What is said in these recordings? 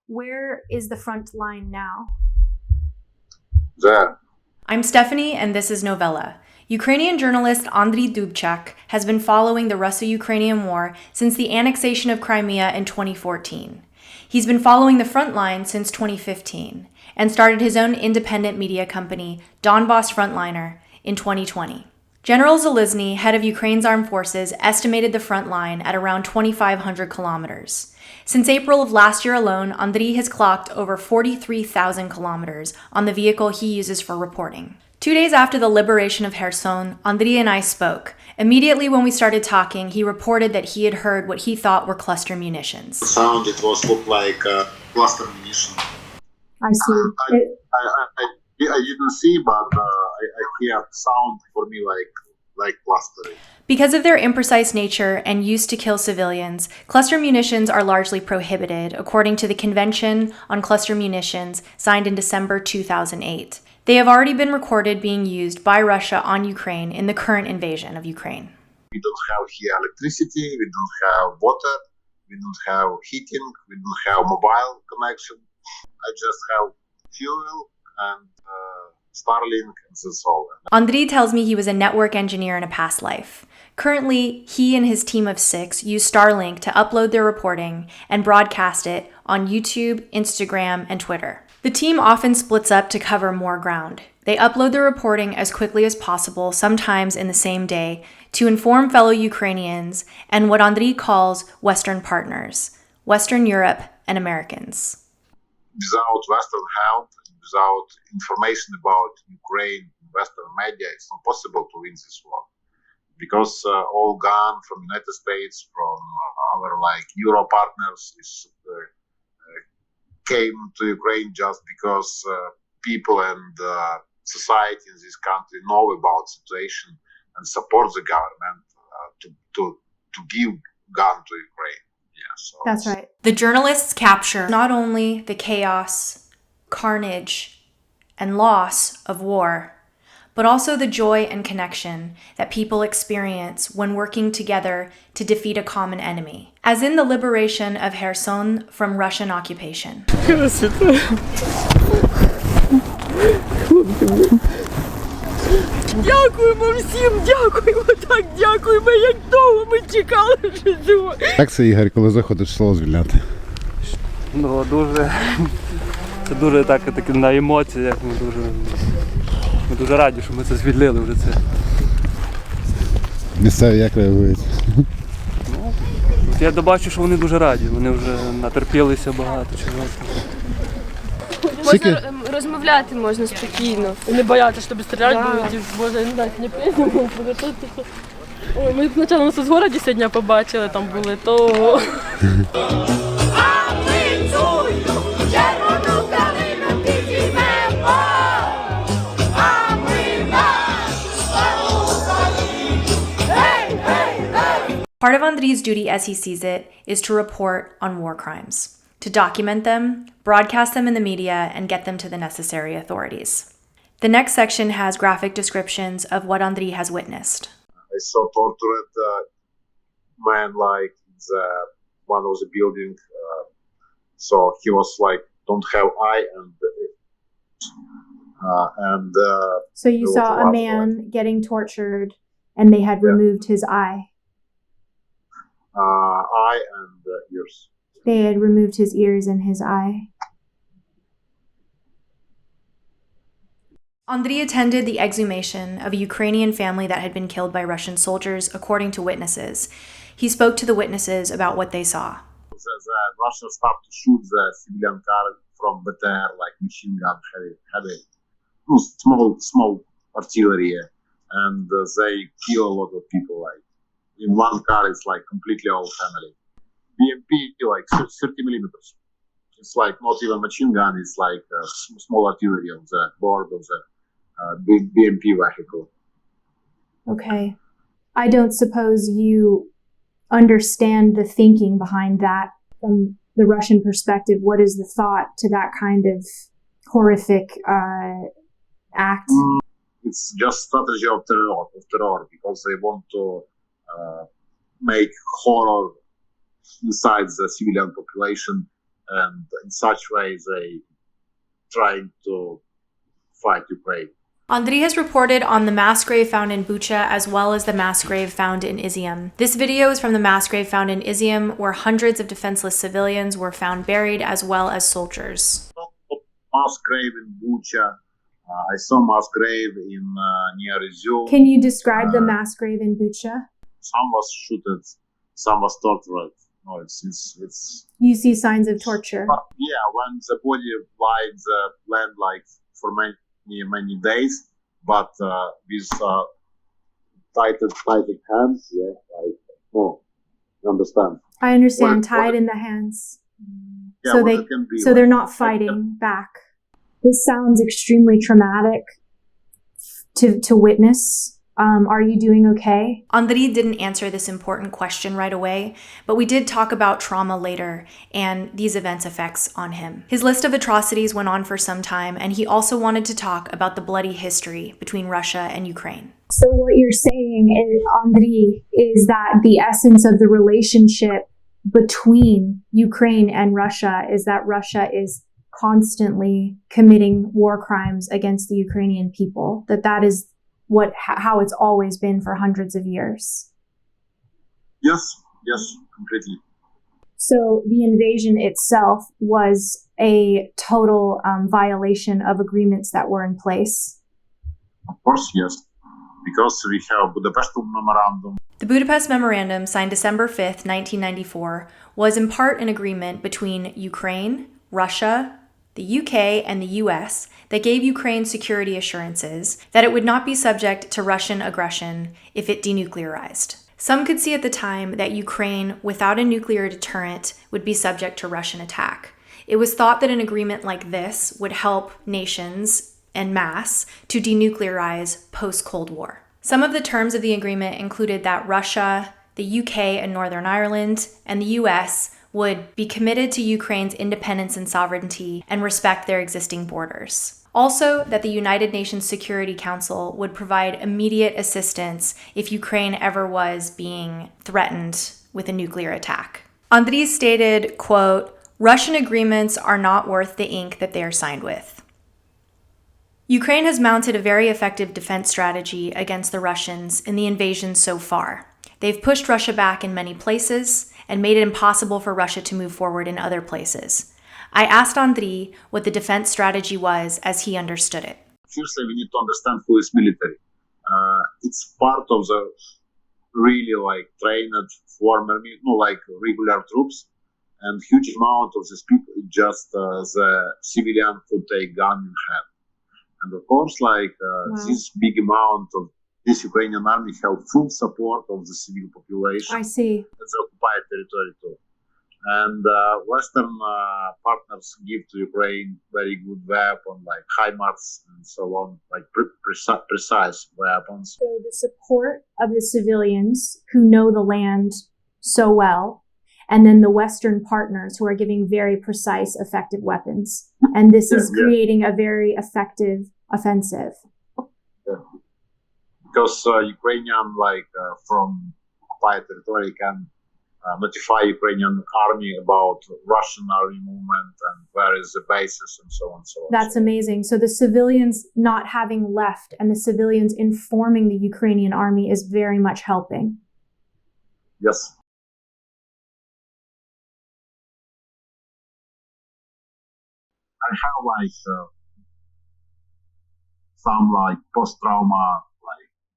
Where is the front line now? There. I'm Stephanie, and this is Novella. Ukrainian journalist Andriy Dubchak has been following the Russo-Ukrainian war since the annexation of Crimea in 2014. He's been following the front line since 2015 and started his own independent media company, Donbas Frontliner, in 2020. General Zaluzny, head of Ukraine's armed forces, estimated the front line at around 2,500 kilometers. Since April of last year alone, Andriy has clocked over 43,000 kilometers on the vehicle he uses for reporting. 2 days after the liberation of Kherson, Andriy and I spoke. Immediately when we started talking, he reported that he had heard what he thought were cluster munitions. The sound, it looked like cluster munition. I see. I didn't see, but I hear sound for me like clustering. Because of their imprecise nature and use to kill civilians, cluster munitions are largely prohibited, according to the Convention on Cluster Munitions signed in December 2008. They have already been recorded being used by Russia on Ukraine in the current invasion of Ukraine. We don't have here electricity, we don't have water, we don't have heating, we don't have mobile connection. I just have fuel and Starlink, and that's all. Andriy tells me he was a network engineer in a past life. Currently, he and his team of 6 use Starlink to upload their reporting and broadcast it on YouTube, Instagram, and Twitter. The team often splits up to cover more ground. They upload their reporting as quickly as possible, sometimes in the same day, to inform fellow Ukrainians and what Andriy calls Western partners, Western Europe and Americans. Without Western help, without information about Ukraine in Western media, it's not possible to win this war. Because all gone from United States, from our Euro partners, came to Ukraine just because people and society in this country know about the situation and support the government to give gun to Ukraine. Yeah, so that's right. The journalists capture not only the chaos, carnage, and loss of war, but also the joy and connection that people experience when working together to defeat a common enemy, as in the liberation of Kherson from Russian occupation. Дякуємо всім, дякуємо, так дякуємо, як довго ми чекали вже цього. Як це, Ігор, коли заходиш село звільняти? Ну, це дуже так на емоціях, ми дуже раді, що ми це звільнили вже це. Місцеві як реагують? Ну, я бачу, що вони дуже раді, вони вже натерпілися багато чого. Можна розмовляти можна спокійно. Не боятися, що тобі стріляти будуть, боже, не знаю, не прийдемо. Ой, ми спочатку нас у городі сьогодні побачили, там були, то... Part of Andriy's duty, as he sees it, is to report on war crimes, to document them, broadcast them in the media, and get them to the necessary authorities. The next section has graphic descriptions of what Andriy has witnessed. I saw tortured man one of the building, so he was don't have eye and so you saw a man getting tortured and they had removed his eye. Eye and ears. They had removed his ears and his eye. Andriy attended the exhumation of a Ukrainian family that had been killed by Russian soldiers, according to witnesses. He spoke to the witnesses about what they saw. The Russians stopped to shoot the civilian car from BTR, machine gun, heavy, small artillery, and they kill a lot of people. In one car, it's completely all family. BMP, 30 millimeters. It's not even machine gun, it's small artillery on the board of the big BMP vehicle. Okay. I don't suppose you understand the thinking behind that from the Russian perspective. What is the thought to that kind of horrific act? It's just strategy of terror because they want to make horror inside the civilian population and in such way they trying to fight Ukraine. Andriy has reported on the mass grave found in Bucha as well as the mass grave found in Izium. This video is from the mass grave found in Izium, where hundreds of defenseless civilians were found buried as well as soldiers. Mass grave in Bucha. I saw mass grave in near Izium. Can you describe the mass grave in Bucha? Some was shooted, some was tortured. No, it's. You see signs of torture. But yeah, when the body lied the land like for many days, but with tighted hands, yeah, like you understand. I understand, tied what in the hands. Yeah, So what they it can be so they're not fighting back. This sounds extremely traumatic to witness. Are you doing okay? Andriy didn't answer this important question right away, but we did talk about trauma later and these events' effects on him. His list of atrocities went on for some time, and he also wanted to talk about the bloody history between Russia and Ukraine. So what you're saying, Andriy, is that the essence of the relationship between Ukraine and Russia is that Russia is constantly committing war crimes against the Ukrainian people, that is how it's always been for hundreds of years. Yes, completely. So the invasion itself was a total violation of agreements that were in place. Of course, yes, because we have Budapest Memorandum. The Budapest Memorandum, signed December 5th, 1994, was in part an agreement between Ukraine, Russia, the UK, and the US that gave Ukraine security assurances that it would not be subject to Russian aggression if it denuclearized. Some could see at the time that Ukraine, without a nuclear deterrent, would be subject to Russian attack. It was thought that an agreement like this would help nations en masse to denuclearize post-Cold War. Some of the terms of the agreement included that Russia, the UK and Northern Ireland, and the US would be committed to Ukraine's independence and sovereignty and respect their existing borders. Also, that the United Nations Security Council would provide immediate assistance if Ukraine ever was being threatened with a nuclear attack. Andriy stated, quote, "Russian agreements are not worth the ink that they are signed with." Ukraine has mounted a very effective defense strategy against the Russians in the invasion so far. They've pushed Russia back in many places and made it impossible for Russia to move forward in other places. I asked Andriy what the defense strategy was as he understood it. Firstly, we need to understand who is military. It's part of the really like trained former, like regular troops, and huge amount of these people is just the civilian who take gun in hand. And of course, this big amount of this Ukrainian army have full support of the civil population. I see. It's occupied territory too. And Western partners give to Ukraine very good weapons like HIMARS and so on, like precise weapons. So the support of the civilians who know the land so well, and then the Western partners who are giving very precise, effective weapons. And this is creating a very effective offensive. Yeah. Because Ukrainian, from occupied territory can notify Ukrainian army about Russian army movement and where is the bases and so on and so on. That's amazing. So the civilians not having left and the civilians informing the Ukrainian army is very much helping. Yes. I have some post-trauma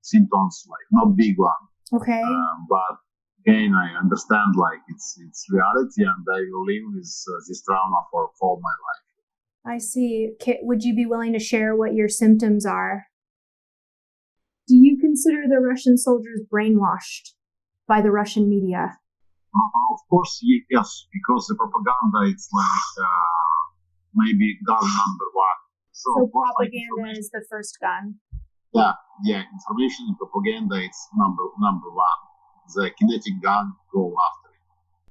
symptoms, not big one. Okay. But again, I understand it's reality, and I will live with this trauma for all my life. I see. Would you be willing to share what your symptoms are? Do you consider the Russian soldiers brainwashed by the Russian media? Of course, yes, because the propaganda is maybe gun number one. So propaganda is the first gun. Yeah. Information and propaganda is number one. The kinetic gun go after.